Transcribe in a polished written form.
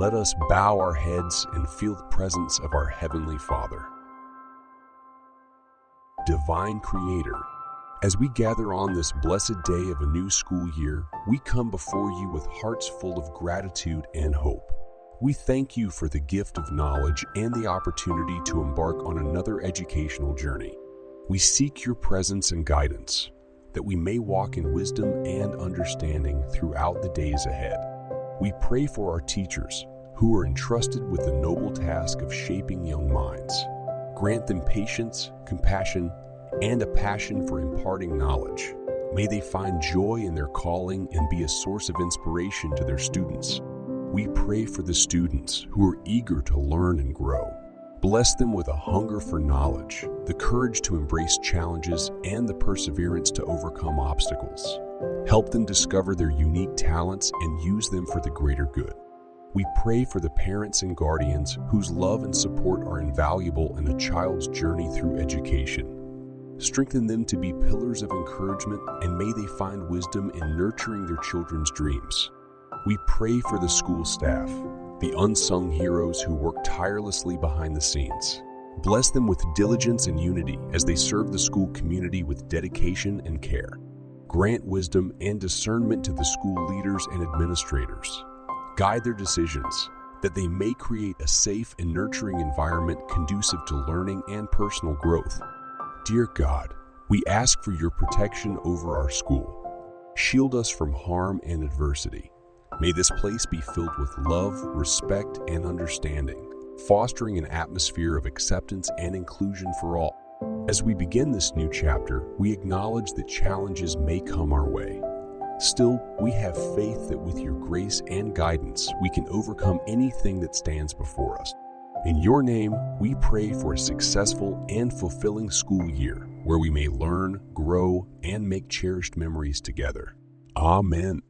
let us bow our heads and feel the presence of our Heavenly Father. Divine Creator, as we gather on this blessed day of a new school year, we come before you with hearts full of gratitude and hope. We thank you for the gift of knowledge and the opportunity to embark on another educational journey. We seek your presence and guidance, that we may walk in wisdom and understanding throughout the days ahead. We pray for our teachers, who are entrusted with the noble task of shaping young minds. Grant them patience, compassion, and a passion for imparting knowledge. May they find joy in their calling and be a source of inspiration to their students. We pray for the students who are eager to learn and grow. Bless them with a hunger for knowledge, the courage to embrace challenges, and the perseverance to overcome obstacles. Help them discover their unique talents and use them for the greater good. We pray for the parents and guardians whose love and support are invaluable in a child's journey through education. Strengthen them to be pillars of encouragement, and may they find wisdom in nurturing their children's dreams. We pray for the school staff, the unsung heroes who work tirelessly behind the scenes. Bless them with diligence and unity as they serve the school community with dedication and care. Grant wisdom and discernment to the school leaders and administrators. Guide their decisions, that they may create a safe and nurturing environment conducive to learning and personal growth. Dear God, we ask for your protection over our school. Shield us from harm and adversity. May this place be filled with love, respect, and understanding, fostering an atmosphere of acceptance and inclusion for all. As we begin this new chapter, we acknowledge that challenges may come our way. Still, we have faith that with your grace and guidance, we can overcome anything that stands before us. In your name, we pray for a successful and fulfilling school year where we may learn, grow, and make cherished memories together. Amen.